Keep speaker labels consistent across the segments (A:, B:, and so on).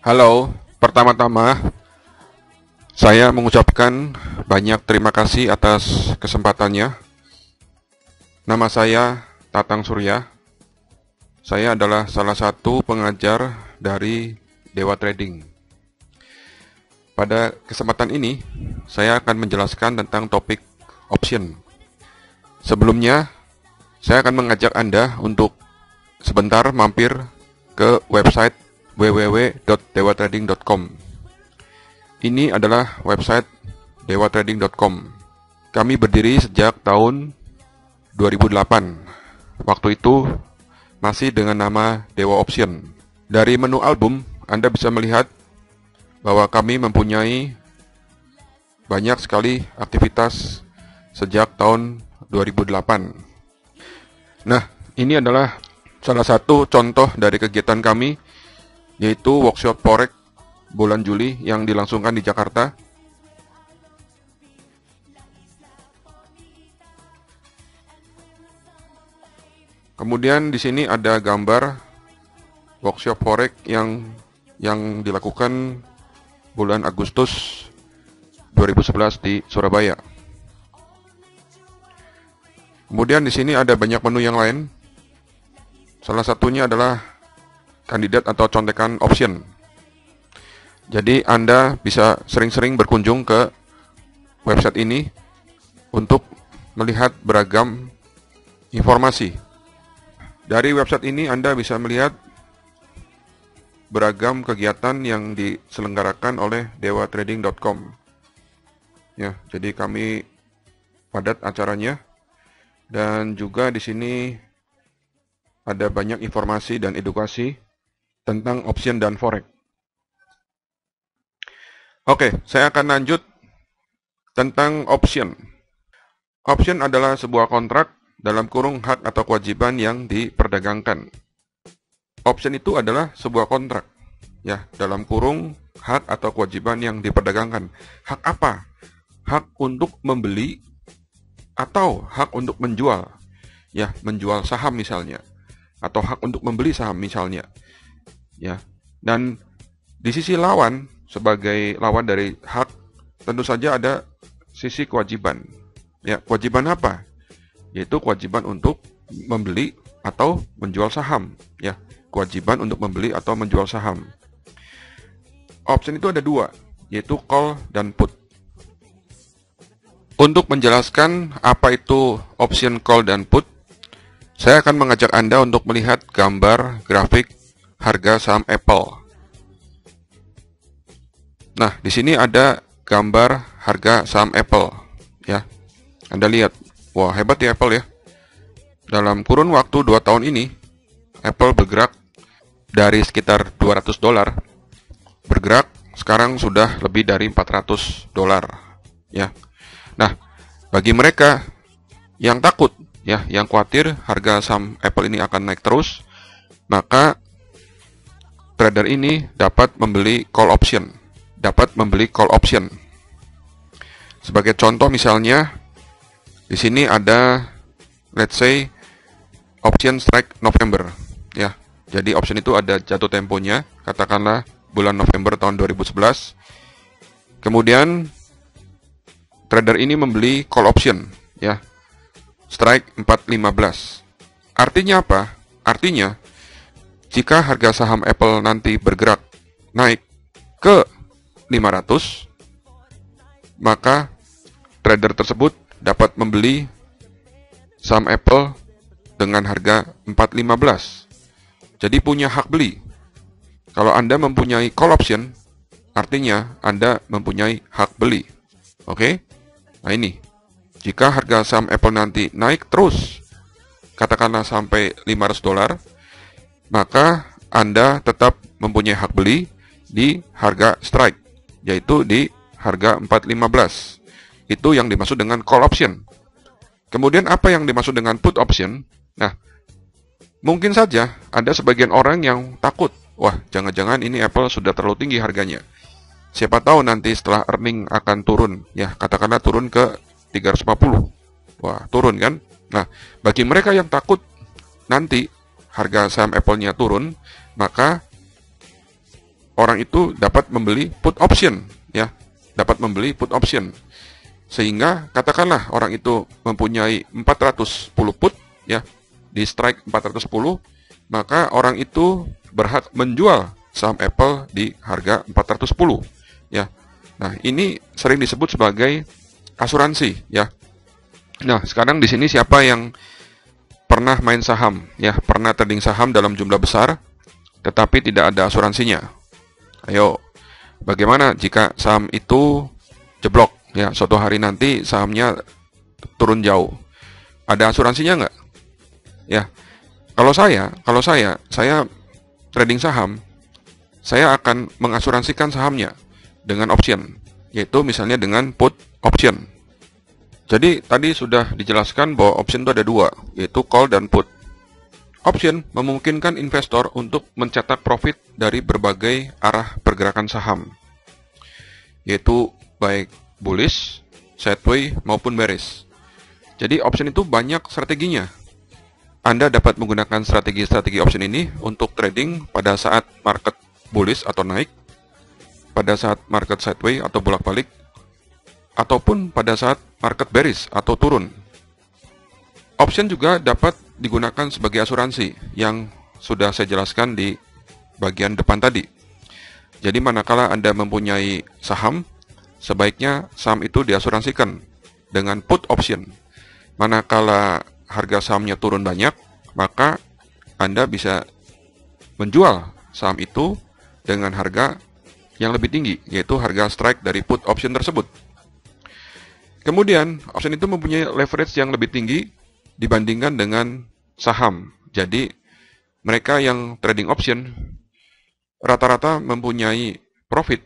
A: Halo, pertama-tama saya mengucapkan banyak terima kasih atas kesempatannya. Nama saya Tatang Surya. Saya adalah salah satu pengajar dari Dewa Trading. Pada kesempatan ini, saya akan menjelaskan tentang topik option. Sebelumnya, saya akan mengajak Anda untuk sebentar mampir ke website www.dewatrading.com. Ini adalah website dewatrading.com. Kami berdiri sejak tahun 2008. Waktu itu masih dengan nama Dewa Option. Dari menu album, Anda bisa melihat bahwa kami mempunyai banyak sekali aktivitas sejak tahun 2008. Nah, ini adalah salah satu contoh dari kegiatan kami, yaitu workshop Forex bulan Juli yang dilangsungkan di Jakarta. Kemudian di sini ada gambar workshop Forex yang dilakukan bulan Agustus 2011 di Surabaya. Kemudian di sini ada banyak menu yang lain. Salah satunya adalah kandidat atau contekan option. Jadi Anda bisa sering-sering berkunjung ke website ini untuk melihat beragam informasi. Dari website ini Anda bisa melihat beragam kegiatan yang diselenggarakan oleh dewatrading.com. Ya, jadi kami padat acaranya, dan juga di sini ada banyak informasi dan edukasi tentang option dan forex. Oke, saya akan lanjut tentang option. Option adalah sebuah kontrak dalam kurung hak atau kewajiban yang diperdagangkan. Option itu adalah sebuah kontrak, ya, dalam kurung hak atau kewajiban yang diperdagangkan. Hak apa? Hak untuk membeli atau hak untuk menjual, ya, menjual saham misalnya, atau hak untuk membeli saham misalnya. Ya, dan di sisi lawan, sebagai lawan dari hak, tentu saja ada sisi kewajiban. Ya, kewajiban apa? Yaitu kewajiban untuk membeli atau menjual saham. Ya, kewajiban untuk membeli atau menjual saham. Option itu ada dua, yaitu call dan put. Untuk menjelaskan apa itu option call dan put, saya akan mengajak Anda untuk melihat gambar grafik harga saham Apple. Nah, di sini ada gambar harga saham Apple, ya. Anda lihat, wah, hebat ya Apple ya. Dalam kurun waktu 2 tahun ini, Apple bergerak dari sekitar $200, bergerak sekarang sudah lebih dari $400, ya. Nah, bagi mereka yang takut, ya, yang khawatir harga saham Apple ini akan naik terus, maka trader ini dapat membeli call option. Sebagai contoh misalnya, di sini ada, let's say, option strike November, ya. Jadi option itu ada jatuh temponya, katakanlah bulan November tahun 2011. Kemudian trader ini membeli call option, ya, strike 4.15. Artinya apa? Artinya jika harga saham Apple nanti bergerak naik ke 500, maka trader tersebut dapat membeli saham Apple dengan harga 4.15. Jadi punya hak beli. Kalau Anda mempunyai call option, artinya Anda mempunyai hak beli. Oke? Nah ini, jika harga saham Apple nanti naik terus, katakanlah sampai $500, maka Anda tetap mempunyai hak beli di harga strike, yaitu di harga 4.15. Itu yang dimaksud dengan call option. Kemudian apa yang dimaksud dengan put option? Nah, mungkin saja ada sebagian orang yang takut, wah, jangan-jangan ini Apple sudah terlalu tinggi harganya. Siapa tahu nanti setelah earning akan turun, ya, katakanlah turun ke 350. Wah, turun kan? Nah, bagi mereka yang takut nanti harga saham Apple-nya turun, maka orang itu dapat membeli put option, ya, dapat membeli put option. Sehingga katakanlah orang itu mempunyai 410 put, ya, di strike 410, maka orang itu berhak menjual saham Apple di harga 410, ya. Nah, ini sering disebut sebagai asuransi, ya. Nah, sekarang di sini siapa yang pernah main saham, ya, pernah trading saham dalam jumlah besar, tetapi tidak ada asuransinya? Ayo, bagaimana jika saham itu jeblok, ya, suatu hari nanti sahamnya turun jauh? Ada asuransinya nggak? Ya, kalau saya trading saham, saya akan mengasuransikan sahamnya dengan option, yaitu misalnya dengan put option. Jadi tadi sudah dijelaskan bahwa option itu ada dua, yaitu call dan put. Option memungkinkan investor untuk mencetak profit dari berbagai arah pergerakan saham, yaitu baik bullish, sideways, maupun bearish. Jadi option itu banyak strateginya. Anda dapat menggunakan strategi-strategi option ini untuk trading pada saat market bullish atau naik, pada saat market sideways atau bolak-balik, ataupun pada saat market bearish atau turun. Option juga dapat digunakan sebagai asuransi yang sudah saya jelaskan di bagian depan tadi. Jadi manakala Anda mempunyai saham, sebaiknya saham itu diasuransikan dengan put option. Manakala harga sahamnya turun banyak, maka Anda bisa menjual saham itu dengan harga yang lebih tinggi, yaitu harga strike dari put option tersebut. Kemudian, option itu mempunyai leverage yang lebih tinggi dibandingkan dengan saham. Jadi, mereka yang trading option rata-rata mempunyai profit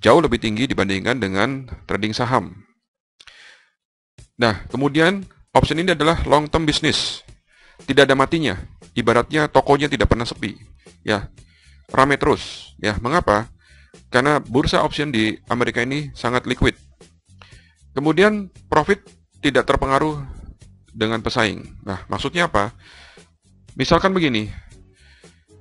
A: jauh lebih tinggi dibandingkan dengan trading saham. Nah, kemudian option ini adalah long term business. Tidak ada matinya. Ibaratnya tokonya tidak pernah sepi. Ya, ramai terus. Ya, mengapa? Karena bursa option di Amerika ini sangat liquid. Kemudian profit tidak terpengaruh dengan pesaing. Nah, maksudnya apa? Misalkan begini,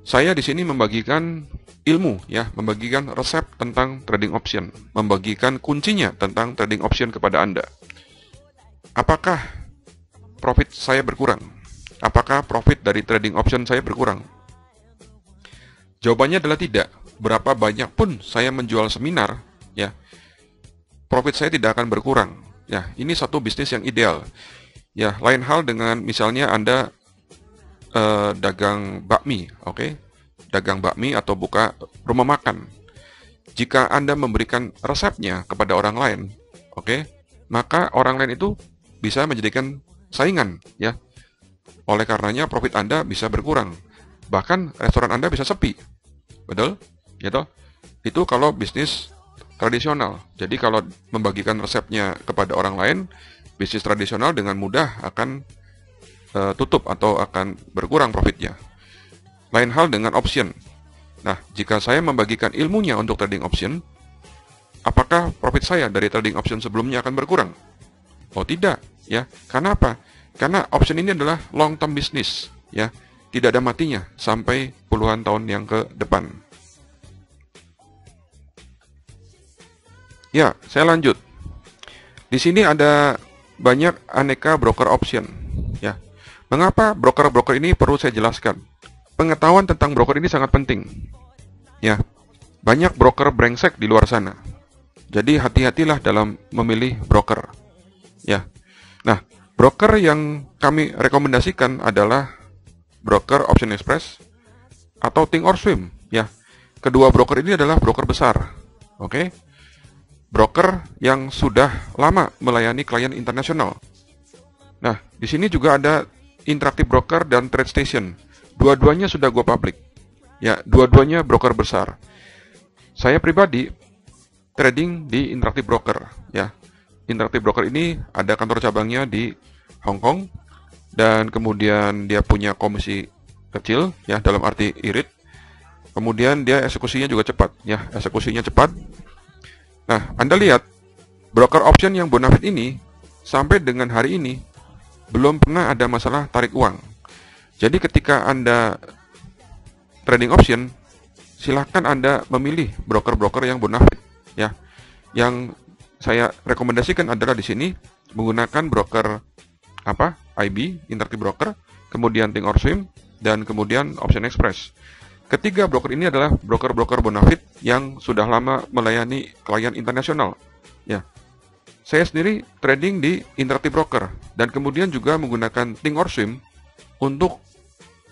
A: saya di sini membagikan ilmu, ya, membagikan resep tentang trading option, membagikan kuncinya tentang trading option kepada Anda. Apakah profit saya berkurang? Apakah profit dari trading option saya berkurang? Jawabannya adalah tidak. Berapa banyak pun saya menjual seminar, ya, profit saya tidak akan berkurang. Ya, ini satu bisnis yang ideal. Ya, lain hal dengan misalnya Anda dagang bakmi, oke? Dagang bakmi atau buka rumah makan. Jika Anda memberikan resepnya kepada orang lain, oke, maka orang lain itu bisa menjadikan saingan, ya. Oleh karenanya profit Anda bisa berkurang. Bahkan restoran Anda bisa sepi. Betul? Gitu? Itu kalau bisnis tradisional. Jadi kalau membagikan resepnya kepada orang lain, bisnis tradisional dengan mudah akan tutup atau akan berkurang profitnya. Lain hal dengan option. Nah, jika saya membagikan ilmunya untuk trading option, apakah profit saya dari trading option sebelumnya akan berkurang? Oh tidak, ya. Karena apa? Karena option ini adalah long term business, ya. Tidak ada matinya sampai puluhan tahun yang ke depan. Ya, saya lanjut. Di sini ada banyak aneka broker option, ya. Mengapa broker-broker ini perlu saya jelaskan? Pengetahuan tentang broker ini sangat penting. Ya, banyak broker brengsek di luar sana. Jadi hati-hatilah dalam memilih broker. Ya. Nah, broker yang kami rekomendasikan adalah broker Option Express atau Thinkorswim, ya. Kedua broker ini adalah broker besar. Oke. Broker yang sudah lama melayani klien internasional. Nah, di sini juga ada Interactive Broker dan TradeStation. Dua-duanya sudah go public. Ya, dua-duanya broker besar. Saya pribadi trading di Interactive Broker, ya. Interactive Broker ini ada kantor cabangnya di Hong Kong dan kemudian dia punya komisi kecil, ya, dalam arti irit. Kemudian dia eksekusinya juga cepat, ya, eksekusinya cepat. Nah, Anda lihat broker option yang bonafide ini sampai dengan hari ini belum pernah ada masalah tarik uang. Jadi ketika Anda trading option, silahkan Anda memilih broker-broker yang bonafit, ya. Yang saya rekomendasikan adalah di sini menggunakan broker IB, Interactive Broker, kemudian Thinkorswim, dan kemudian Option Express. Ketiga broker ini adalah broker-broker bonafit yang sudah lama melayani klien internasional. Ya, saya sendiri trading di Interactive Broker dan kemudian juga menggunakan Thinkorswim untuk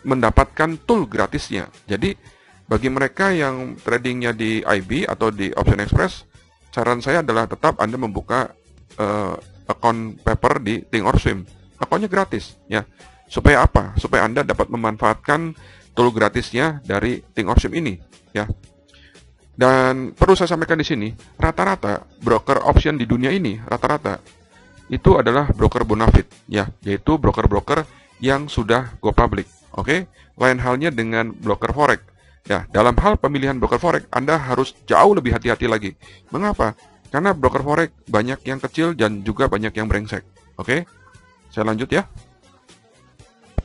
A: mendapatkan tool gratisnya. Jadi bagi mereka yang tradingnya di IB atau di Option Express, saran saya adalah tetap Anda membuka account paper di Thinkorswim. Akunnya gratis, ya. Supaya apa? Supaya Anda dapat memanfaatkan tool gratisnya dari Thinkorswim ini, ya. Dan perlu saya sampaikan di sini, rata-rata broker option di dunia ini rata-rata itu adalah broker bonafit, ya, yaitu broker-broker yang sudah go public. Oke, lain halnya dengan broker forex. Ya, dalam hal pemilihan broker forex, Anda harus jauh lebih hati-hati lagi. Mengapa? Karena broker forex banyak yang kecil dan juga banyak yang brengsek. Oke, saya lanjut ya.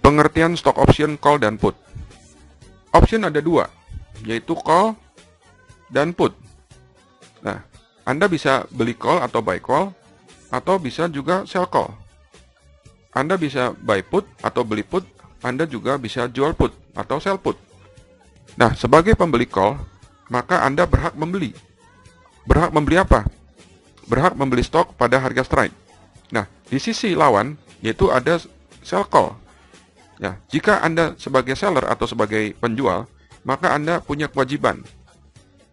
A: Pengertian stock option, call, dan put. Option ada dua, yaitu call dan put. Nah, Anda bisa beli call atau buy call, atau bisa juga sell call. Anda bisa buy put atau beli put, Anda juga bisa jual put atau sell put. Nah, sebagai pembeli call, maka Anda berhak membeli. Berhak membeli apa? Berhak membeli stok pada harga strike. Nah, di sisi lawan, yaitu ada sell call. Ya, jika Anda sebagai seller atau sebagai penjual, maka Anda punya kewajiban.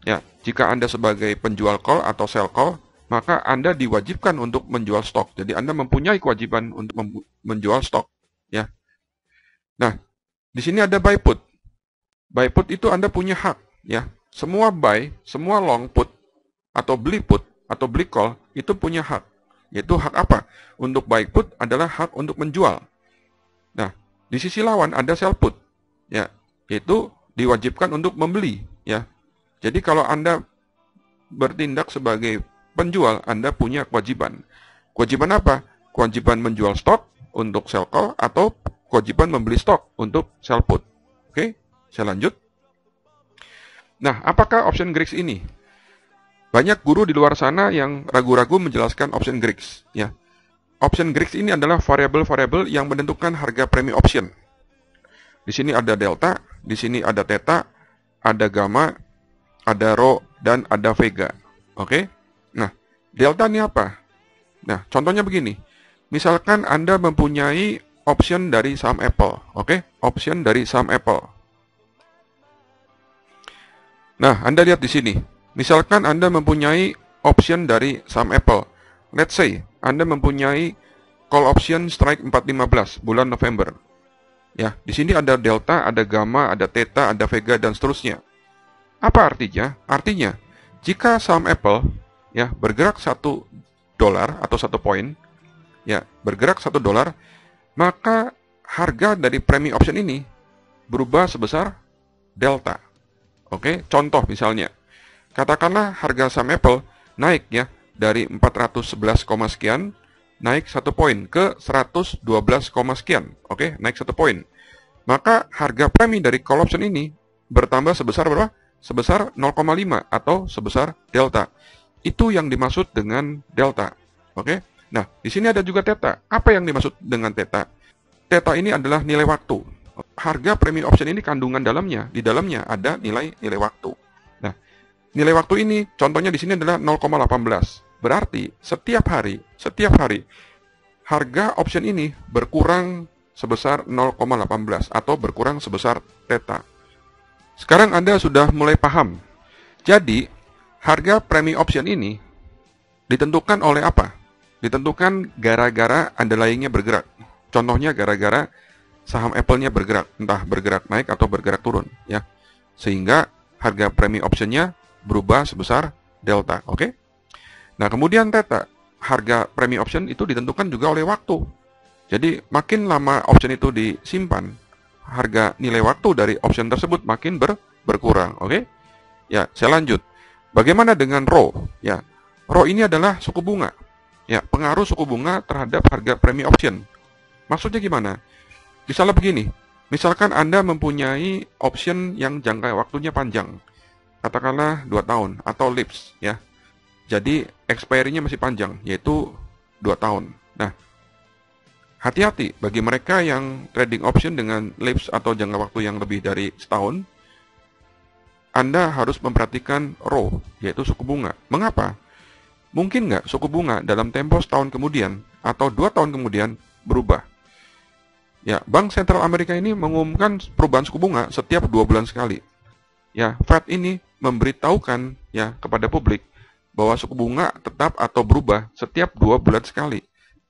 A: Ya, jika Anda sebagai penjual call atau sell call, maka Anda diwajibkan untuk menjual stok. Jadi Anda mempunyai kewajiban untuk menjual stok. Ya. Nah, di sini ada buy put. Buy put itu Anda punya hak, ya. Semua buy, semua long put atau beli put atau beli call itu punya hak. Yaitu hak apa? Untuk buy put adalah hak untuk menjual. Nah, di sisi lawan ada sell put, ya, yaitu diwajibkan untuk membeli, ya. Jadi kalau Anda bertindak sebagai penjual, Anda punya kewajiban. Kewajiban apa? Kewajiban menjual stok untuk sell call atau kewajiban membeli stok untuk sell put. Oke? Saya lanjut. Nah, apakah option Greeks ini? Banyak guru di luar sana yang ragu-ragu menjelaskan option Greeks. Ya, option Greeks ini adalah variabel-variabel yang menentukan harga premi option. Di sini ada delta, di sini ada theta, ada gamma, ada rho, dan ada vega. Oke? Nah, delta ini apa? Nah, contohnya begini. Misalkan Anda mempunyai option dari saham Apple. Oke? Option dari saham Apple. Nah, Anda lihat di sini. Misalkan Anda mempunyai option dari saham Apple. Let's say, Anda mempunyai call option strike 415 bulan November. Ya, di sini ada delta, ada gamma, ada theta, ada vega, dan seterusnya. Apa artinya? Artinya, jika saham Apple ya bergerak $1 atau 1 poin, ya, bergerak $1, maka harga dari premi option ini berubah sebesar delta. Oke, contoh misalnya, katakanlah harga saham Apple naik ya dari 411, sekian naik 1 poin ke 112, sekian. Oke, naik 1 poin. Maka harga premi dari call option ini bertambah sebesar berapa? Sebesar 0,5 atau sebesar delta. Itu yang dimaksud dengan delta. Oke. Nah, di sini ada juga theta. Apa yang dimaksud dengan theta? Theta ini adalah nilai waktu. Harga premi option ini kandungan di dalamnya ada nilai waktu. Nah, nilai waktu ini contohnya di sini adalah 0,18. Berarti setiap hari harga option ini berkurang sebesar 0,18 atau berkurang sebesar theta. Sekarang Anda sudah mulai paham. Jadi, harga premi option ini ditentukan oleh apa? Ditentukan gara-gara underlying-nya bergerak. Contohnya gara-gara saham Apple-nya bergerak, entah bergerak naik atau bergerak turun, ya. Sehingga harga premi option-nya berubah sebesar delta, oke? Nah, kemudian theta, harga premi option itu ditentukan juga oleh waktu. Jadi, makin lama option itu disimpan, harga nilai waktu dari option tersebut makin berkurang, oke? Ya, saya lanjut. Bagaimana dengan rho? Ya, rho ini adalah suku bunga. Ya, pengaruh suku bunga terhadap harga premi option. Maksudnya gimana? Misalnya begini, misalkan Anda mempunyai option yang jangka waktunya panjang. katakanlah 2 tahun atau LIPS ya. Jadi expiry-nya masih panjang, yaitu 2 tahun. Nah, hati-hati bagi mereka yang trading option dengan LIPS atau jangka waktu yang lebih dari setahun. Anda harus memperhatikan ROE, yaitu suku bunga. Mengapa? Mungkin nggak suku bunga dalam tempo setahun kemudian atau 2 tahun kemudian berubah? Ya, Bank Sentral Amerika ini mengumumkan perubahan suku bunga setiap 2 bulan sekali. Ya, Fed ini memberitahukan ya kepada publik bahwa suku bunga tetap atau berubah setiap 2 bulan sekali.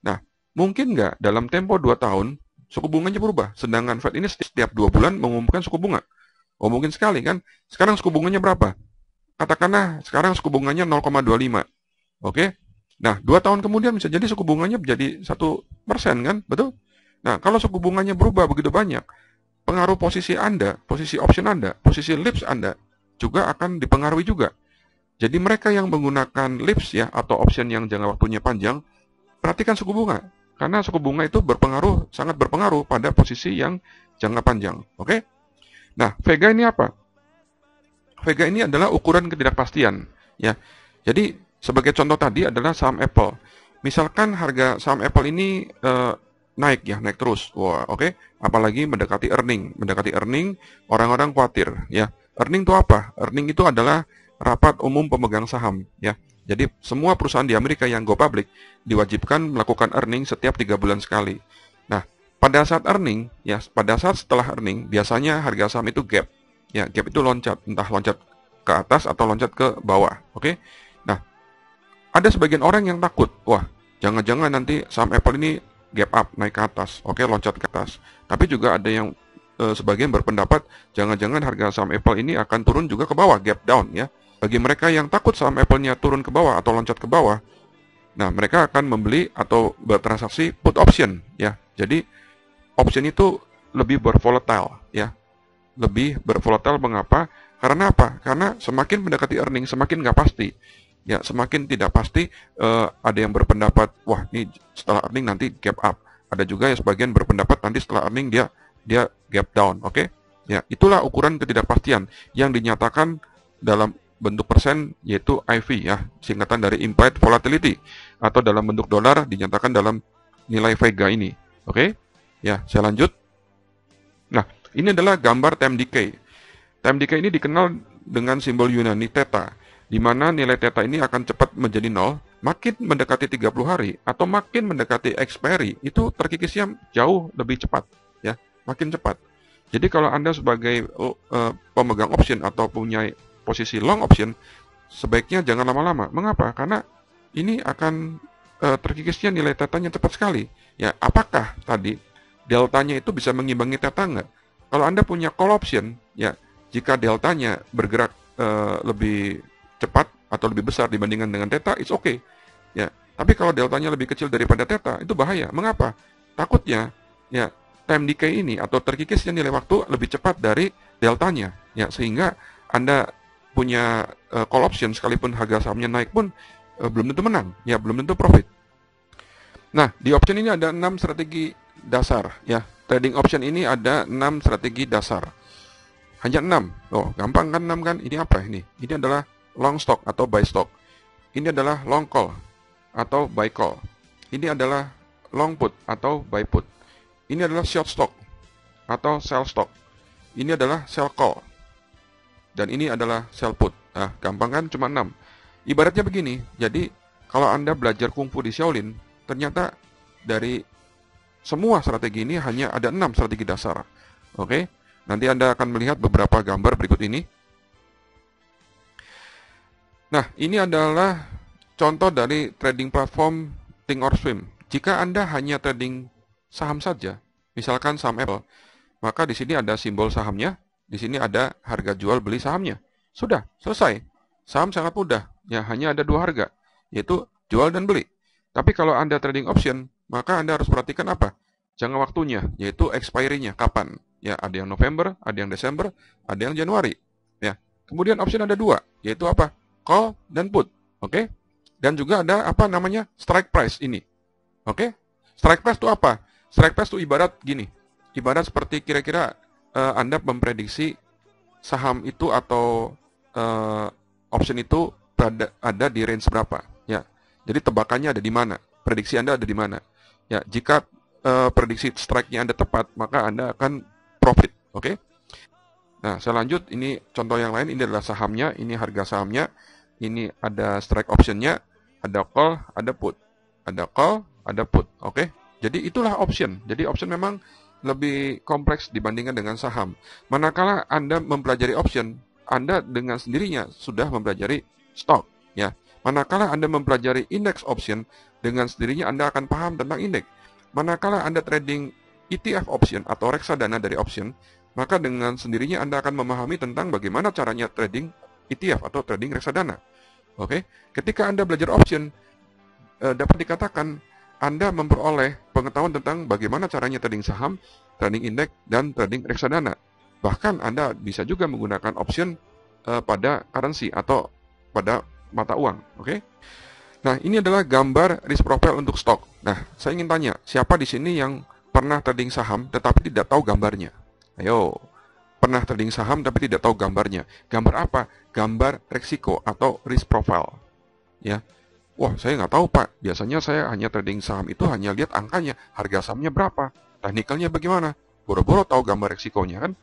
A: Nah, mungkin nggak dalam tempo 2 tahun suku bunganya berubah, sedangkan Fed ini setiap 2 bulan mengumumkan suku bunga. Oh, mungkin sekali kan? Sekarang suku bunganya berapa? Katakanlah sekarang suku bunganya 0,25. Oke? Nah, 2 tahun kemudian bisa jadi suku bunganya menjadi 1% kan? Betul? Nah, kalau suku bunganya berubah begitu banyak, pengaruh posisi Anda, posisi option Anda, posisi LIPS Anda juga akan dipengaruhi juga. Jadi mereka yang menggunakan LIPS ya atau option yang jangka waktunya panjang, perhatikan suku bunga. Karena suku bunga itu berpengaruh, sangat berpengaruh pada posisi yang jangka panjang. Oke? Nah, Vega ini apa? Vega ini adalah ukuran ketidakpastian. Ya, jadi sebagai contoh tadi adalah saham Apple. Misalkan harga saham Apple ini naik ya, naik terus. Wah, oke. Apalagi mendekati earning. Mendekati earning, orang-orang khawatir. Ya, earning itu apa? Earning itu adalah rapat umum pemegang saham. Ya, jadi semua perusahaan di Amerika yang go public diwajibkan melakukan earning setiap 3 bulan sekali. Nah, pada saat earning, ya, pada saat setelah earning, biasanya harga saham itu gap. Ya, gap itu loncat, entah loncat ke atas atau loncat ke bawah. Oke. Nah, ada sebagian orang yang takut, wah, jangan-jangan nanti saham Apple ini gap up, naik ke atas, oke, loncat ke atas. Tapi juga ada yang sebagian berpendapat, jangan-jangan harga saham Apple ini akan turun juga ke bawah, gap down ya. Bagi mereka yang takut saham Apple-nya turun ke bawah atau loncat ke bawah, nah mereka akan membeli atau bertransaksi put option ya. Jadi option itu lebih bervolatile ya. Lebih bervolatile mengapa? Karena apa? Karena semakin mendekati earning semakin nggak pasti. Ya, semakin tidak pasti, ada yang berpendapat, wah ini setelah earning nanti gap up. Ada juga yang sebagian berpendapat nanti setelah earning dia gap down, oke? Ya, itulah ukuran ketidakpastian yang dinyatakan dalam bentuk persen yaitu IV ya, singkatan dari implied volatility, atau dalam bentuk dolar dinyatakan dalam nilai Vega ini. Oke? Ya, saya lanjut. Nah, ini adalah gambar time decay. Time decay ini dikenal dengan simbol Yunani theta, di mana nilai theta ini akan cepat menjadi nol, makin mendekati 30 hari atau makin mendekati expiry, itu terkikisnya jauh lebih cepat ya, makin cepat. Jadi kalau Anda sebagai pemegang option atau punya posisi long option, sebaiknya jangan lama-lama. Mengapa? Karena ini akan terkikisnya nilai tetanya cepat sekali. Ya, apakah tadi deltanya itu bisa mengimbangi theta enggak? Kalau Anda punya call option, ya jika deltanya bergerak lebih cepat atau lebih besar dibandingkan dengan theta, it's okay. Ya, tapi kalau deltanya lebih kecil daripada theta, itu bahaya. Mengapa? Takutnya ya time decay ini atau terkikisnya nilai waktu lebih cepat dari deltanya. Ya, sehingga Anda punya call option sekalipun harga sahamnya naik pun belum tentu menang, ya belum tentu profit. Nah, di option ini ada 6 strategi dasar, ya. Trading option ini ada 6 strategi dasar. Hanya 6. Oh, gampang kan 6 kan? Ini apa ini? Ini adalah long stock atau buy stock. Ini adalah long call atau buy call. Ini adalah long put atau buy put. Ini adalah short stock atau sell stock. Ini adalah sell call. Dan ini adalah sell put. Nah, gampang kan? Cuma 6. Ibaratnya begini, jadi kalau Anda belajar kungfu di Shaolin, ternyata dari semua strategi ini hanya ada 6 strategi dasar. Oke? Nanti Anda akan melihat beberapa gambar berikut ini. Nah, ini adalah contoh dari trading platform Thinkorswim. Jika Anda hanya trading saham saja, misalkan saham Apple, maka di sini ada simbol sahamnya, di sini ada harga jual beli sahamnya. Sudah, selesai. Saham sangat mudah, ya hanya ada 2 harga, yaitu jual dan beli. Tapi kalau Anda trading option, maka Anda harus perhatikan apa? Jangka waktunya, yaitu expiry-nya, kapan? Ya, ada yang November, ada yang Desember, ada yang Januari. Ya. Kemudian option ada 2, yaitu apa? Call dan put. Oke? Dan juga ada apa namanya? Strike price ini. Oke? Strike price itu apa? Strike price itu ibarat gini. Ibarat seperti kira-kira Anda memprediksi saham itu atau uh, option itu ada di range berapa, ya. Jadi tebakannya ada di mana, prediksi Anda ada di mana. Ya, jika prediksi strike-nya Anda tepat, maka Anda akan profit, oke? Nah, saya lanjut, ini contoh yang lain, ini adalah sahamnya, ini harga sahamnya, ini ada strike option-nya, ada call, ada put. Ada call, ada put, oke? Jadi itulah option. Jadi option memang lebih kompleks dibandingkan dengan saham. Manakala Anda mempelajari option, Anda dengan sendirinya sudah mempelajari stock, ya. Manakala Anda mempelajari index option, dengan sendirinya Anda akan paham tentang indeks. Manakala Anda trading ETF option atau reksadana dari option, maka dengan sendirinya Anda akan memahami tentang bagaimana caranya trading ETF atau trading reksadana. Oke, ketika Anda belajar option, dapat dikatakan Anda memperoleh pengetahuan tentang bagaimana caranya trading saham, trading indeks, dan trading reksadana. Bahkan Anda bisa juga menggunakan option pada currency atau pada mata uang. Oke. Nah, ini adalah gambar risk profile untuk stok. Nah, saya ingin tanya, siapa di sini yang pernah trading saham tetapi tidak tahu gambarnya? Ayo, pernah trading saham tapi tidak tahu gambarnya. Gambar apa? Gambar resiko atau risk profile. Ya, wah saya nggak tahu Pak. Biasanya saya hanya trading saham itu hanya lihat angkanya, harga sahamnya berapa, teknikalnya bagaimana. Boro-boro tahu gambar resikonya kan?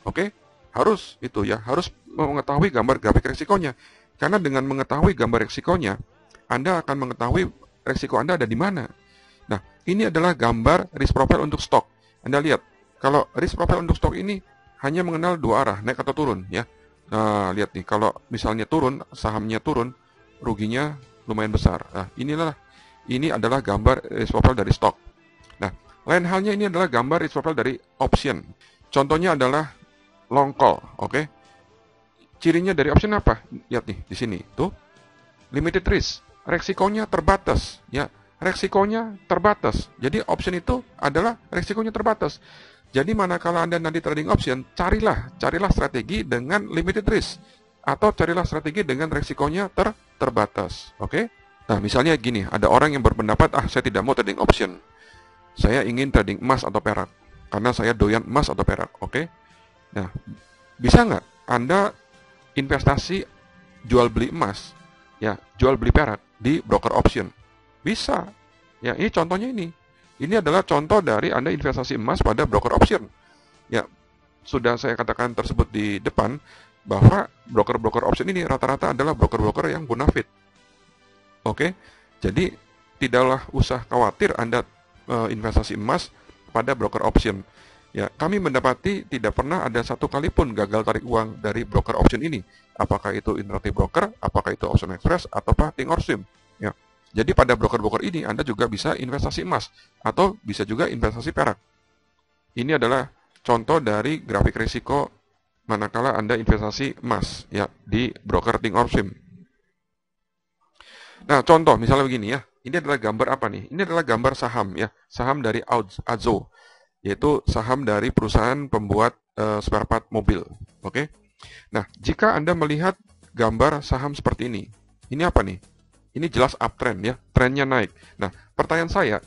A: Oke, harus itu ya, harus mengetahui gambar grafik resikonya. Karena dengan mengetahui gambar resikonya, Anda akan mengetahui resiko Anda ada di mana. Nah, ini adalah gambar risk profile untuk stok. Anda lihat, kalau risk profile untuk stok ini hanya mengenal dua arah, naik atau turun ya. Nah, lihat nih, kalau misalnya turun, sahamnya turun, ruginya lumayan besar. Nah, ini adalah gambar risk profile dari stok. Nah, lain halnya ini adalah gambar risk profile dari option. Contohnya adalah long call, oke? Cirinya dari option apa? Lihat nih di sini, tuh limited risk, resikonya terbatas, ya. Resikonya terbatas. Jadi option itu adalah resikonya terbatas. Jadi manakala Anda nanti trading option, carilah strategi dengan limited risk atau carilah strategi dengan resikonya terbatas. Oke? Nah, misalnya gini, ada orang yang berpendapat, saya tidak mau trading option. Saya ingin trading emas atau perak karena saya doyan emas atau perak. Oke? Nah, bisa nggak Anda investasi jual beli emas, ya, jual beli perak di broker option? Bisa. Ya, ini contohnya ini. Ini adalah contoh dari Anda investasi emas pada broker option. Ya, sudah saya katakan tersebut di depan bahwa broker-broker option ini rata-rata adalah broker-broker yang bonafit. Oke. Jadi, tidaklah usah khawatir Anda investasi emas pada broker option. Ya, kami mendapati tidak pernah ada satu kali pun gagal tarik uang dari broker option ini. Apakah itu interactive broker, apakah itu option express, ataukah Ting or Swim. Ya. Jadi pada broker-broker ini Anda juga bisa investasi emas atau bisa juga investasi perak. Ini adalah contoh dari grafik risiko manakala Anda investasi emas ya di broker Ting or Swim. Nah, contoh misalnya begini ya. Ini adalah gambar apa nih? Ini adalah gambar saham ya, saham dari Azo, yaitu saham dari perusahaan pembuat spare part mobil. Oke. Nah, jika Anda melihat gambar saham seperti ini apa nih? Ini jelas uptrend ya, trennya naik. Nah, pertanyaan saya,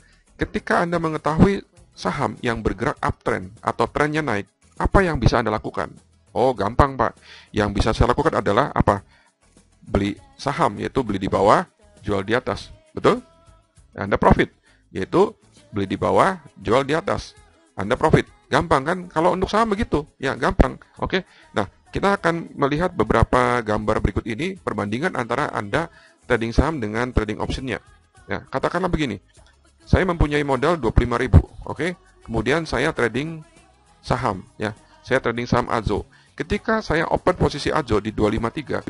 A: ketika Anda mengetahui saham yang bergerak uptrend atau trennya naik, apa yang bisa Anda lakukan? Oh, gampang Pak. Yang bisa saya lakukan adalah apa? Beli saham, yaitu beli di bawah, jual di atas. Betul? Anda profit, yaitu beli di bawah, jual di atas. Anda profit. Gampang kan? Kalau untuk saham begitu, ya gampang. Oke. Nah, kita akan melihat beberapa gambar berikut ini, perbandingan antara Anda trading saham dengan trading optionnya. Ya, katakanlah begini, saya mempunyai modal 25.000, oke? Kemudian saya trading saham, ya. Saya trading saham Azo. Ketika saya open posisi Azo di 253,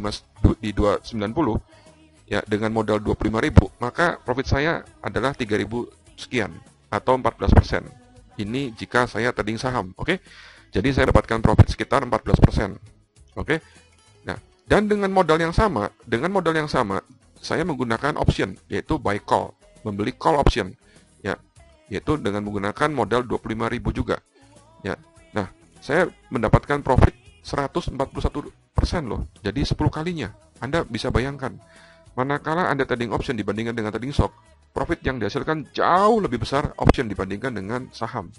A: di 290, ya, dengan modal 25.000, maka profit saya adalah 3.000 sekian atau 14%. Ini jika saya trading saham, oke? Jadi saya dapatkan profit sekitar 14%. Oke? Nah, dan dengan modal yang sama, saya menggunakan option, yaitu buy call, membeli call option, ya, yaitu dengan menggunakan modal 25.000 juga, ya. Nah, saya mendapatkan profit 141% loh, jadi 10 kalinya. Anda bisa bayangkan, manakala Anda trading option dibandingkan dengan trading stock, profit yang dihasilkan jauh lebih besar option dibandingkan dengan saham.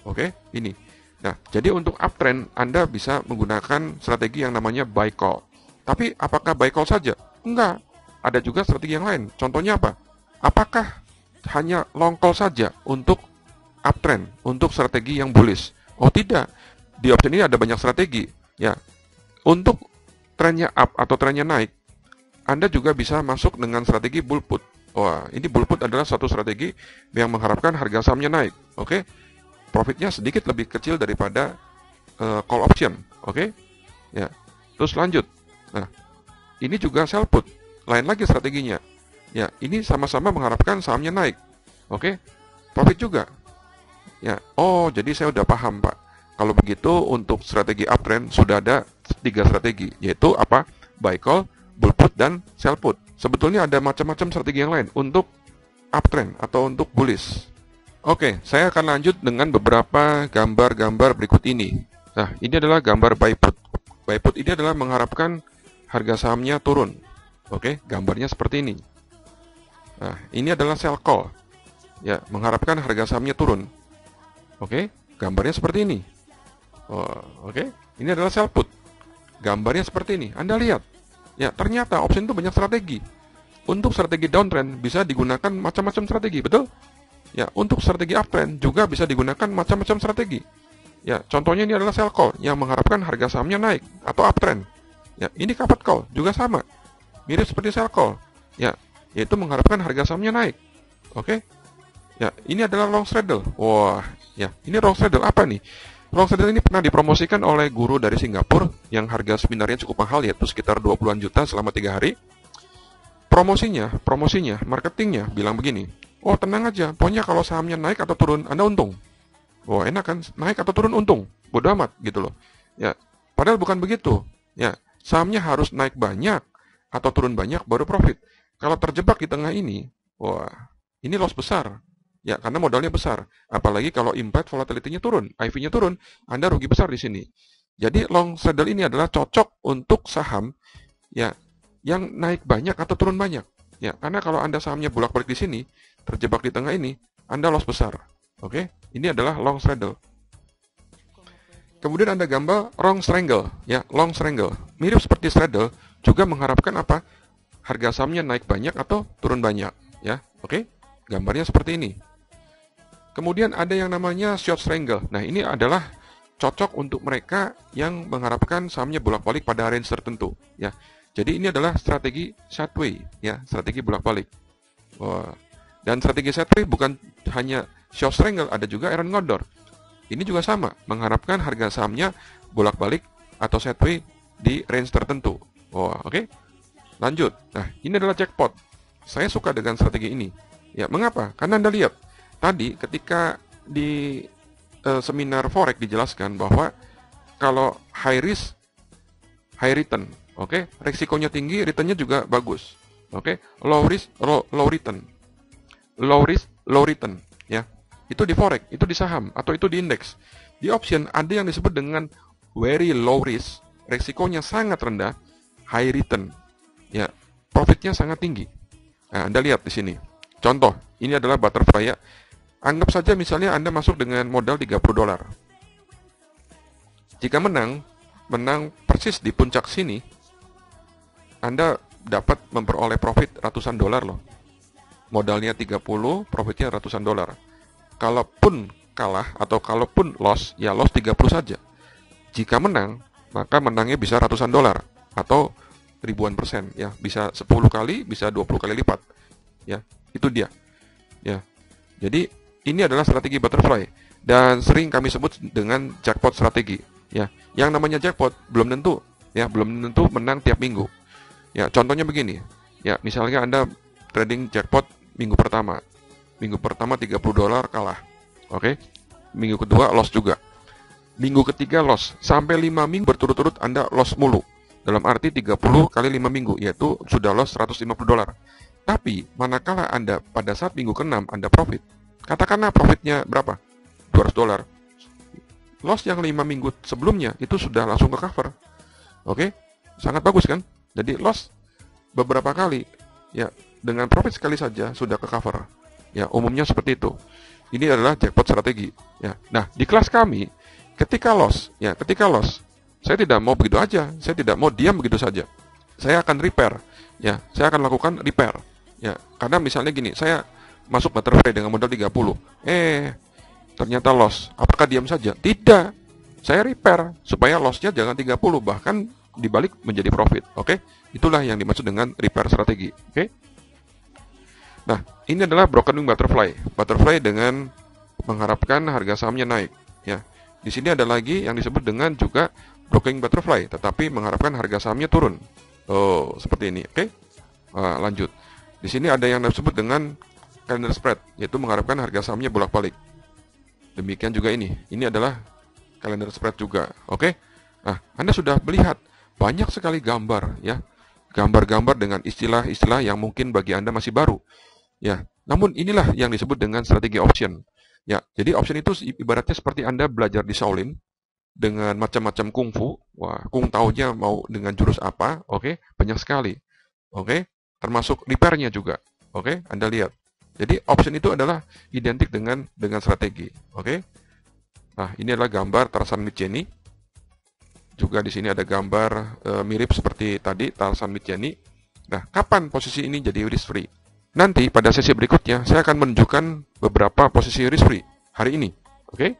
A: Oke, ini. Nah, jadi untuk uptrend Anda bisa menggunakan strategi yang namanya buy call. Tapi apakah buy call saja? Enggak. Ada juga strategi yang lain. Contohnya apa? Apakah hanya long call saja untuk uptrend, untuk strategi yang bullish? Oh tidak. Di option ini ada banyak strategi. Ya, untuk trennya up atau trennya naik, Anda juga bisa masuk dengan strategi bull put. Wah, ini bull put adalah satu strategi yang mengharapkan harga sahamnya naik. Oke, profitnya sedikit lebih kecil daripada call option. Oke, ya. Terus lanjut. Nah, ini juga sell put. Lain lagi strateginya. Ya, ini sama-sama mengharapkan sahamnya naik. Oke, profit juga. Ya, oh jadi saya udah paham Pak. Kalau begitu untuk strategi uptrend sudah ada 3 strategi, yaitu apa? Buy call, bull put, dan sell put. Sebetulnya ada macam-macam strategi yang lain untuk uptrend atau untuk bullish. Oke, saya akan lanjut dengan beberapa gambar-gambar berikut ini. Nah, ini adalah gambar buy put. Buy put ini adalah mengharapkan harga sahamnya turun. Oke, gambarnya seperti ini. Nah, ini adalah sell call. Ya, mengharapkan harga sahamnya turun. Oke, gambarnya seperti ini. Oke, ini adalah sell put. Gambarnya seperti ini. Anda lihat. Ya, ternyata option itu banyak strategi. Untuk strategi downtrend bisa digunakan macam-macam strategi, betul? Ya, untuk strategi uptrend juga bisa digunakan macam-macam strategi. Ya, contohnya ini adalah sell call yang mengharapkan harga sahamnya naik atau uptrend. Ya, ini covered call juga sama. Mirip seperti sell call. Ya, yaitu mengharapkan harga sahamnya naik. Oke. Ya, ini adalah long straddle. Wah, ya, ini long straddle apa nih? Long straddle ini pernah dipromosikan oleh guru dari Singapura yang harga sebenarnya cukup mahal, yaitu sekitar 20-an juta selama 3 hari. Promosinya, marketingnya bilang begini. Oh, tenang aja, pokoknya kalau sahamnya naik atau turun, Anda untung. Wah, enak kan? Naik atau turun untung. Bodoh amat gitu loh. Ya, padahal bukan begitu. Ya, sahamnya harus naik banyak atau turun banyak baru profit. Kalau terjebak di tengah ini, wah, ini loss besar. Ya, karena modalnya besar. Apalagi kalau implied volatility-nya turun, IV-nya turun, Anda rugi besar di sini. Jadi long straddle ini adalah cocok untuk saham ya yang naik banyak atau turun banyak. Ya, karena kalau Anda sahamnya bolak-balik di sini, terjebak di tengah ini, Anda loss besar. Oke, ini adalah long straddle. Kemudian Anda gambar long strangle, ya, long strangle. Mirip seperti straddle, juga mengharapkan apa? Harga sahamnya naik banyak atau turun banyak, ya. Oke, gambarnya seperti ini. Kemudian ada yang namanya short strangle. Nah, ini adalah cocok untuk mereka yang mengharapkan sahamnya bolak-balik pada range tertentu, ya. Jadi ini adalah strategi sideway, ya, strategi bolak-balik. Wah. Dan strategi sideway bukan hanya short strangle, ada juga error ngodor. Ini juga sama, mengharapkan harga sahamnya bolak-balik atau sideway di range tertentu. Wah, oke. Lanjut. Nah, ini adalah jackpot. Saya suka dengan strategi ini. Ya, mengapa? Karena Anda lihat tadi ketika di seminar forex dijelaskan bahwa kalau high risk, high return, oke, resikonya tinggi, returnnya juga bagus, oke, low risk, low return, low risk, low return, ya, itu di forex, itu di saham, atau itu di indeks. Di option ada yang disebut dengan very low risk, resikonya sangat rendah, high return, ya, profitnya sangat tinggi. Nah, Anda lihat di sini. Contoh, ini adalah butterfly ya. Anggap saja misalnya Anda masuk dengan modal $30. Jika menang persis di puncak sini, Anda dapat memperoleh profit ratusan dolar loh. Modalnya 30, profitnya ratusan dolar. Kalaupun kalah atau kalaupun loss, ya loss 30 saja. Jika menang, maka menangnya bisa ratusan dolar atau ribuan persen, ya, bisa 10 kali, bisa 20 kali lipat, ya, itu dia, ya. Jadi ini adalah strategi butterfly dan sering kami sebut dengan jackpot strategi, ya. Yang namanya jackpot belum tentu, ya, belum tentu menang tiap minggu, ya. Contohnya begini, ya, misalnya Anda trading jackpot minggu pertama $30 kalah, oke, minggu kedua loss juga, minggu ketiga loss, sampai 5 minggu berturut-turut Anda loss mulu. Dalam arti 30 kali 5 minggu, yaitu sudah loss $150. Tapi, manakala Anda pada saat minggu ke-6 Anda profit, katakanlah profitnya berapa? $200. Loss yang 5 minggu sebelumnya itu sudah langsung ke cover. Oke? Sangat bagus kan? Jadi loss beberapa kali, ya, dengan profit sekali saja sudah ke cover. Ya, umumnya seperti itu. Ini adalah jackpot strategi, ya. Nah, di kelas kami ketika loss, saya tidak mau begitu aja, saya tidak mau diam begitu saja. saya akan repair. Ya, saya akan lakukan repair. Ya, karena misalnya gini, saya masuk butterfly dengan modal 30. Ternyata loss. Apakah diam saja? Tidak. Saya repair supaya lossnya jangan 30, bahkan dibalik menjadi profit. Oke? Itulah yang dimaksud dengan repair strategi. Oke? Nah, ini adalah broken wing butterfly. Butterfly dengan mengharapkan harga sahamnya naik. Ya, di sini ada lagi yang disebut dengan juga broken wing butterfly, tetapi mengharapkan harga sahamnya turun. Oh, seperti ini. Oke? Lanjut. Di sini ada yang disebut dengan calendar spread, yaitu mengharapkan harga sahamnya bolak-balik. Demikian juga ini. Ini adalah calendar spread juga. Oke? Nah, Anda sudah melihat banyak sekali gambar, ya. Gambar-gambar dengan istilah-istilah yang mungkin bagi Anda masih baru. Ya, namun inilah yang disebut dengan strategi option. Ya, jadi option itu ibaratnya seperti Anda belajar di Shaolin dengan macam-macam kungfu. Wah, kung taunya mau dengan jurus apa? Oke, banyak sekali. Oke, termasuk repairnya juga. Oke, Anda lihat. Jadi option itu adalah identik dengan strategi. Oke. Nah, ini adalah gambar Tarzan Mitchell. Juga di sini ada gambar mirip seperti tadi Tarzan Mitchell. Nah, kapan posisi ini jadi risk free? Nanti pada sesi berikutnya saya akan menunjukkan beberapa posisi risk free hari ini. Oke?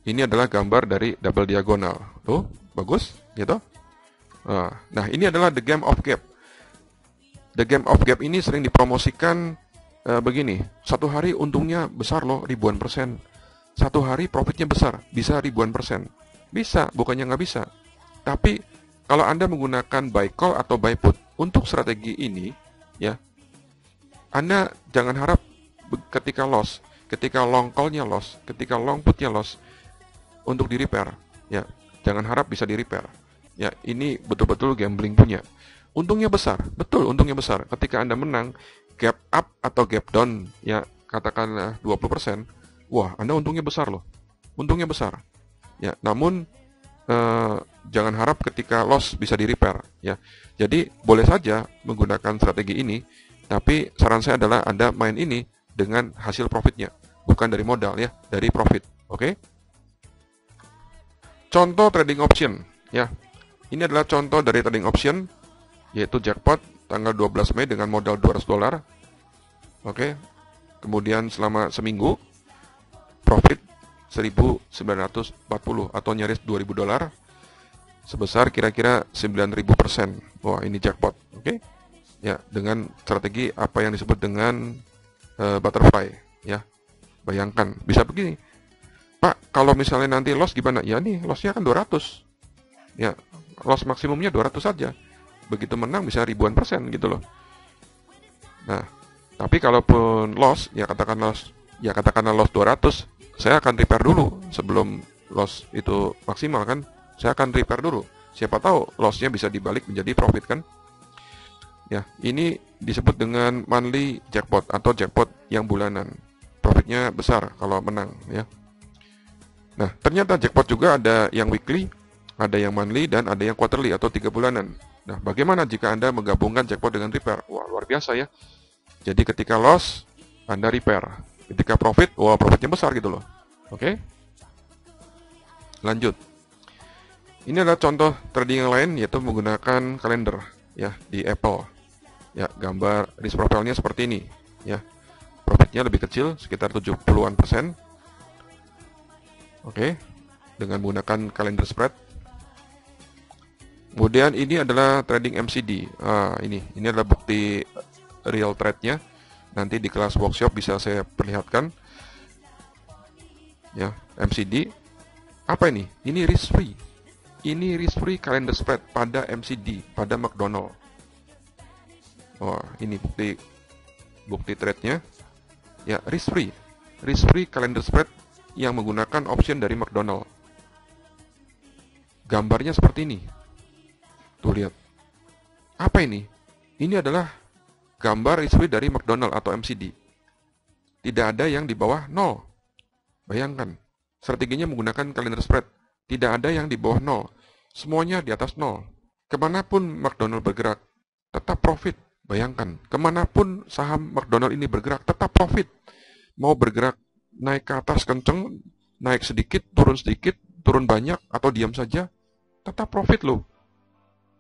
A: Ini adalah gambar dari double diagonal. Tuh, bagus, gitu. Nah, ini adalah the game of gap. The game of gap ini sering dipromosikan begini. Satu hari untungnya besar loh, ribuan persen. Satu hari profitnya besar, bisa ribuan persen. Bisa, bukannya nggak bisa. Tapi kalau Anda menggunakan buy call atau buy put untuk strategi ini, ya, Anda jangan harap ketika loss, ketika long call-nya loss, ketika long put-nya loss untuk di repair. Ya, jangan harap bisa di repair. Ya, ini betul-betul gambling punya. Untungnya besar, betul untungnya besar. Ketika Anda menang gap up atau gap down, ya katakanlah 20%, wah, Anda untungnya besar loh. Untungnya besar. Ya, namun jangan harap ketika loss bisa di repair, ya. Jadi boleh saja menggunakan strategi ini, tapi saran saya adalah Anda main ini dengan hasil profitnya, bukan dari modal, ya, dari profit. Oke? Contoh trading option, ya. Ini adalah contoh dari trading option, yaitu jackpot tanggal 12 Mei dengan modal $200. Oke. Kemudian selama seminggu profit 1.940 atau nyaris $2.000 sebesar kira-kira 9.000%. Wah, ini jackpot. Oke. Ya, dengan strategi apa yang disebut dengan butterfly, ya. Bayangkan, bisa begini. Pak, kalau misalnya nanti loss gimana? Ya nih, lossnya kan 200. Ya, loss maksimumnya 200 saja. Begitu menang bisa ribuan persen gitu loh. Nah, tapi kalaupun loss, ya katakanlah loss 200, saya akan repair dulu sebelum loss itu maksimal kan. Saya akan repair dulu. Siapa tahu lossnya bisa dibalik menjadi profit kan. Ya, ini disebut dengan monthly jackpot atau jackpot yang bulanan. Profitnya besar kalau menang, ya. Nah, ternyata jackpot juga ada yang weekly, ada yang monthly, dan ada yang quarterly atau 3 bulanan. Nah, bagaimana jika Anda menggabungkan jackpot dengan repair? Wah, luar biasa ya. Jadi ketika loss, Anda repair. Ketika profit, wah, profitnya besar gitu loh. Oke? Lanjut. Ini adalah contoh trading yang lain, yaitu menggunakan kalender, ya, di Apple. Ya, gambar risk profile-nya seperti ini, ya. Profitnya lebih kecil, sekitar 70-an%. Oke, dengan menggunakan calendar spread. Kemudian ini adalah trading MCD. Ini adalah bukti real trade-nya. Nanti di kelas workshop bisa saya perlihatkan. Ya, MCD. Apa ini? Ini risk free. Ini risk free calendar spread pada MCD, pada McDonald. Wah, ini bukti trade-nya. Ya, risk free. Risk free calendar spread yang menggunakan option dari McDonald. Gambarnya seperti ini. Tuh, lihat. Apa ini? Ini adalah gambar risk free dari McDonald atau MCD. Tidak ada yang di bawah 0. Bayangkan, strateginya menggunakan calendar spread. Tidak ada yang di bawah 0. Semuanya di atas 0. Kemanapun McDonald bergerak, tetap profit. Bayangkan, kemanapun saham McDonald ini bergerak, tetap profit. Mau bergerak naik ke atas kenceng, naik sedikit, turun banyak, atau diam saja, tetap profit loh.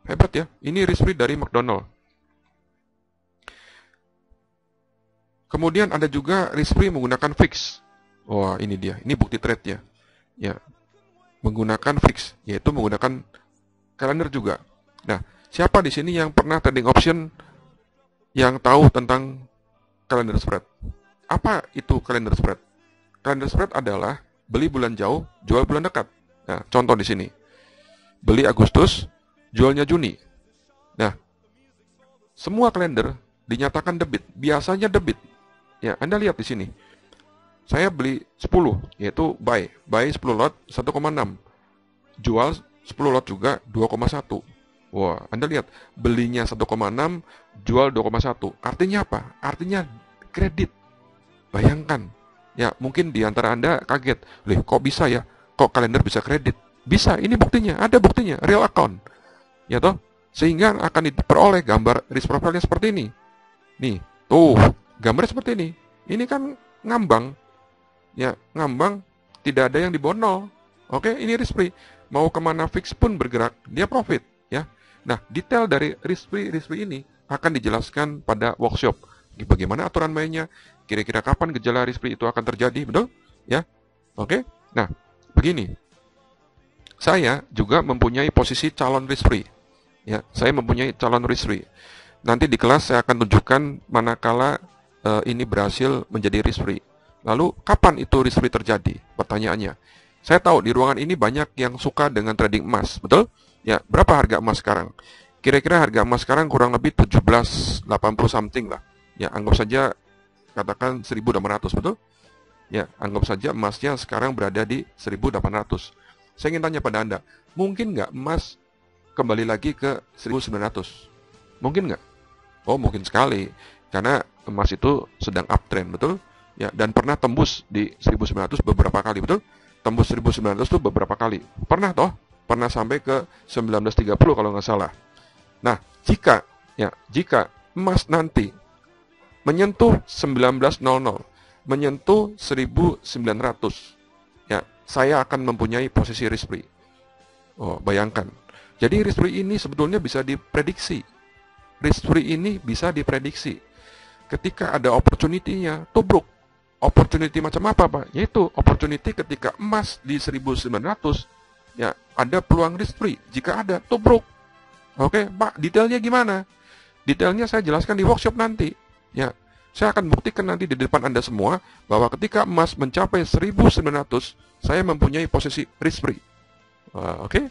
A: Hebat ya. Ini risk free dari McDonald. Kemudian ada juga risk free menggunakan fix. Wah, ini dia. Ini bukti trade-nya. Ya, menggunakan fix, yaitu menggunakan kalender juga. Nah, siapa di sini yang pernah trading option yang tahu tentang kalender spread? Apa itu kalender spread? Kalender spread adalah beli bulan jauh, jual bulan dekat. Nah, contoh di sini. Beli Agustus, jualnya Juni. Nah, semua kalender dinyatakan debit. Biasanya debit. Ya, Anda lihat di sini. Saya beli 10, yaitu buy. Buy 10 lot 1,6. Jual 10 lot juga 2,1. Wah, Anda lihat. Belinya 1,6, jual 2,1. Artinya apa? Artinya kredit. Bayangkan. Ya, mungkin di antara Anda kaget. Loh, kok bisa ya? Kok kalender bisa kredit? Bisa, ini buktinya. Ada buktinya, real account. Ya toh? Sehingga akan diperoleh gambar risk profile-nya seperti ini. Nih, tuh, gambarnya seperti ini. Ini kan ngambang. Ya, ngambang, tidak ada yang di bawah 0. Oke, ini risk free. Mau kemana fix pun bergerak, dia profit. Ya. Nah, detail dari risk free ini akan dijelaskan pada workshop. Bagaimana aturan mainnya, kira-kira kapan gejala risk free itu akan terjadi, betul? Ya, oke. Nah, begini. Saya juga mempunyai posisi calon risk free. Ya, saya mempunyai calon risk free. Nanti di kelas saya akan tunjukkan manakala ini berhasil menjadi risk free. Lalu kapan itu risk free terjadi? Pertanyaannya. Saya tahu di ruangan ini banyak yang suka dengan trading emas, betul? Ya, berapa harga emas sekarang? Kira-kira harga emas sekarang kurang lebih 1780 something lah. Ya, anggap saja katakan 1800, betul? Ya, anggap saja emasnya sekarang berada di 1800. Saya ingin tanya pada Anda, mungkin nggak emas kembali lagi ke 1900? Mungkin nggak? Oh, mungkin sekali. Karena emas itu sedang uptrend, betul? Ya, dan pernah tembus di 1900 beberapa kali, betul? Tembus 1900 itu beberapa kali. Pernah toh? Pernah sampai ke 1930 kalau nggak salah. Nah, jika emas nanti menyentuh 1900, menyentuh 1900, ya, saya akan mempunyai posisi risk free. Oh, bayangkan. Jadi risk free ini sebetulnya bisa diprediksi. Risk free ini bisa diprediksi. Ketika ada opportunity-nya, tubruk. Opportunity macam apa, Pak? Yaitu opportunity ketika emas di 1900, ya, ada peluang risk free. Jika ada, tubruk. Oke, Pak, detailnya gimana? Detailnya saya jelaskan di workshop nanti. Ya, saya akan buktikan nanti di depan Anda semua bahwa ketika emas mencapai 1900, saya mempunyai posisi risk free. Oke?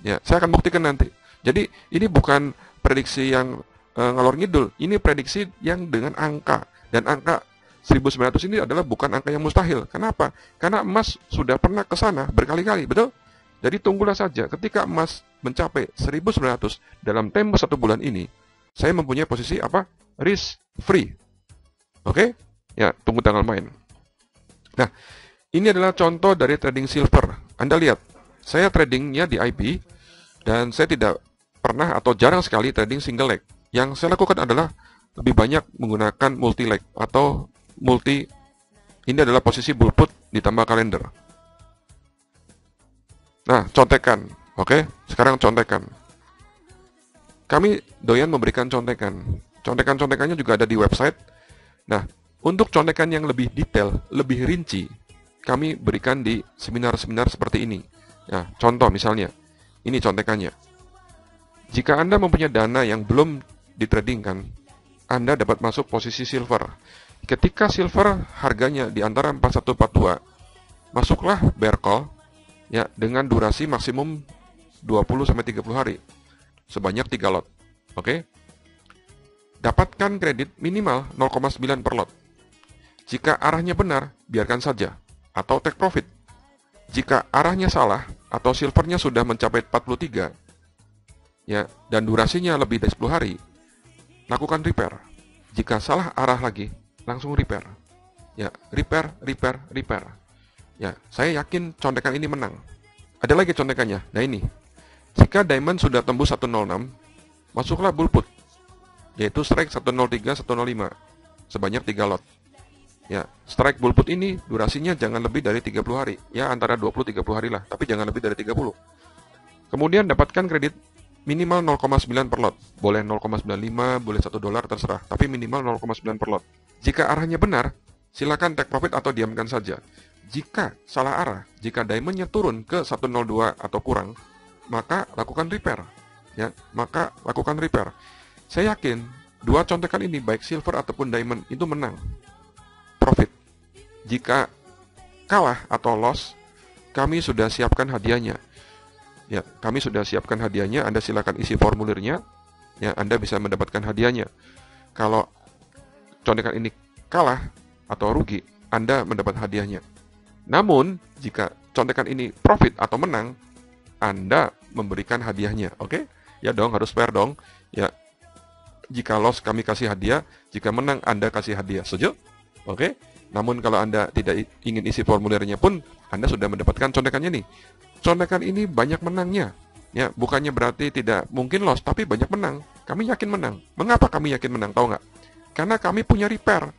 A: Ya, saya akan buktikan nanti. Jadi, ini bukan prediksi yang ngalor ngidul. Ini prediksi yang dengan angka. Dan angka 1900 ini adalah bukan angka yang mustahil. Kenapa? Karena emas sudah pernah ke sana berkali-kali, betul? Jadi tunggulah saja. Ketika emas mencapai 1900 dalam tempo 1 bulan ini, saya mempunyai posisi apa? Risk free. Oke? Ya, tunggu tanggal main. Nah, ini adalah contoh dari trading silver. Anda lihat, saya tradingnya di IB, dan saya tidak pernah atau jarang sekali trading single leg. Yang saya lakukan adalah lebih banyak menggunakan multi leg atau multi. Ini adalah posisi bull put ditambah kalender. Nah, contekan. Oke, sekarang contekan. Kami doyan memberikan contekan. Contekan-contekannya juga ada di website. Nah, untuk contekan yang lebih detail, lebih rinci, kami berikan di seminar-seminar seperti ini. Nah, contoh misalnya, ini contekannya. Jika Anda mempunyai dana yang belum ditradingkan, Anda dapat masuk posisi silver. Ketika silver harganya di antara 4142, masuklah bear call, ya, dengan durasi maksimum 20-30 hari, sebanyak 3 lot. Oke? Dapatkan kredit minimal 0,9 per lot. Jika arahnya benar, biarkan saja, atau take profit. Jika arahnya salah, atau silvernya sudah mencapai 43, ya, dan durasinya lebih dari 10 hari, lakukan repair. Jika salah arah lagi, langsung repair. Ya, repair. Ya, saya yakin contekan ini menang. Ada lagi contekannya. Nah ini. Jika diamond sudah tembus 106, masuklah bull put, yaitu strike 103, 105, sebanyak 3 lot. Ya, strike bull put ini durasinya jangan lebih dari 30 hari. Ya, antara 20-30 hari lah, tapi jangan lebih dari 30. Kemudian dapatkan kredit minimal 0,9 per lot. Boleh 0,95, boleh $1, terserah. Tapi minimal 0,9 per lot. Jika arahnya benar, silakan take profit atau diamkan saja. Jika salah arah, jika diamondnya turun ke 102 atau kurang, maka lakukan repair. Ya, maka lakukan repair. Saya yakin dua contekan ini baik silver ataupun diamond itu menang profit. Jika kalah atau loss, kami sudah siapkan hadiahnya. Ya, kami sudah siapkan hadiahnya. Anda silakan isi formulirnya. Ya, Anda bisa mendapatkan hadiahnya. Kalau contekan ini kalah atau rugi, Anda mendapat hadiahnya. Namun, jika contekan ini profit atau menang, Anda memberikan hadiahnya. Oke? Ya dong, harus fair dong. Ya, jika loss kami kasih hadiah, jika menang Anda kasih hadiah. Setuju? Oke? Namun kalau Anda tidak ingin isi formulirnya pun, Anda sudah mendapatkan contekannya nih. Contekan ini banyak menangnya. Ya, bukannya berarti tidak mungkin loss, tapi banyak menang. Kami yakin menang. Mengapa kami yakin menang? Tahu nggak? Karena kami punya repair.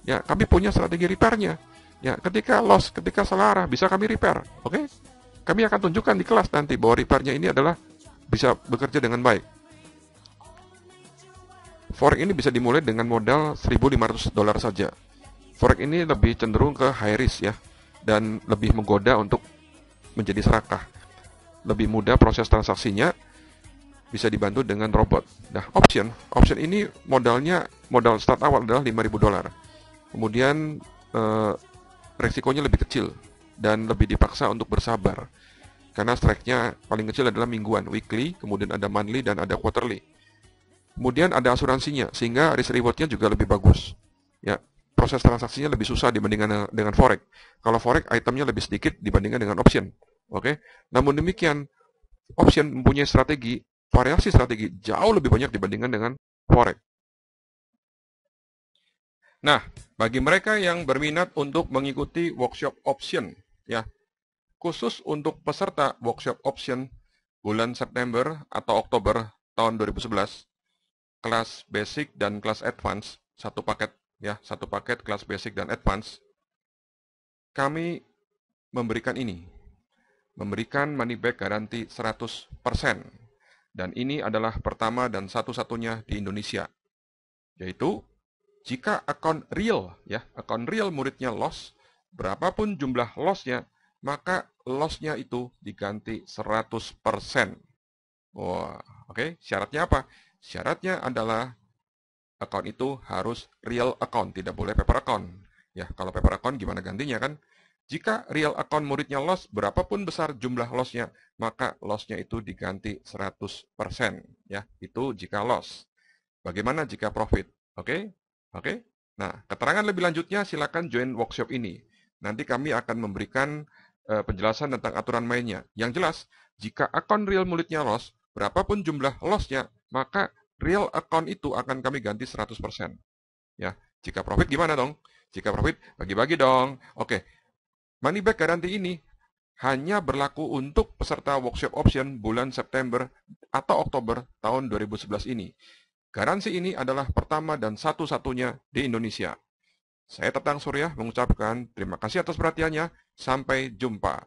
A: Ya, kami punya strategi repairnya. Ya, ketika loss, ketika salah arah, bisa kami repair. Oke? Kami akan tunjukkan di kelas nanti bahwa repairnya ini adalah bisa bekerja dengan baik. Forex ini bisa dimulai dengan modal $1.500 saja. Forex ini lebih cenderung ke high risk ya, dan lebih menggoda untuk menjadi serakah. Lebih mudah proses transaksinya, bisa dibantu dengan robot. Nah, option ini modal start awal adalah $5.000. Kemudian resikonya lebih kecil dan lebih dipaksa untuk bersabar. Karena strike-nya paling kecil adalah mingguan, weekly, kemudian ada monthly dan ada quarterly. Kemudian ada asuransinya, sehingga risk reward-nya juga lebih bagus. Ya, proses transaksinya lebih susah dibandingkan dengan forex. Kalau forex itemnya lebih sedikit dibandingkan dengan option. Oke. Namun demikian, option mempunyai strategi, variasi strategi jauh lebih banyak dibandingkan dengan forex. Nah, bagi mereka yang berminat untuk mengikuti workshop option, ya, khusus untuk peserta workshop option bulan September atau Oktober tahun 2011, kelas basic dan kelas advance, satu paket kelas basic dan advance, kami memberikan money back garansi 100%. Dan ini adalah pertama dan satu-satunya di Indonesia. Yaitu, jika akun real muridnya loss, berapapun jumlah lossnya, maka lossnya itu diganti 100%. Wah, oke. Syaratnya apa? Syaratnya adalah account itu harus real account, tidak boleh paper account. Ya, kalau paper account gimana gantinya kan? Jika real account muridnya loss, berapapun besar jumlah lossnya, maka lossnya itu diganti 100%. Ya, itu jika loss. Bagaimana jika profit? Oke? Oke? Nah, keterangan lebih lanjutnya silakan join workshop ini. Nanti kami akan memberikan penjelasan tentang aturan mainnya. Yang jelas, jika akun real muridnya loss, berapapun jumlah lossnya, maka real account itu akan kami ganti 100%. Ya, jika profit gimana dong? Jika profit, bagi-bagi dong. Oke, money back garanti ini hanya berlaku untuk peserta workshop option bulan September atau Oktober tahun 2011 ini. Garansi ini adalah pertama dan satu-satunya di Indonesia. Saya Tatang Surya mengucapkan terima kasih atas perhatiannya. Sampai jumpa.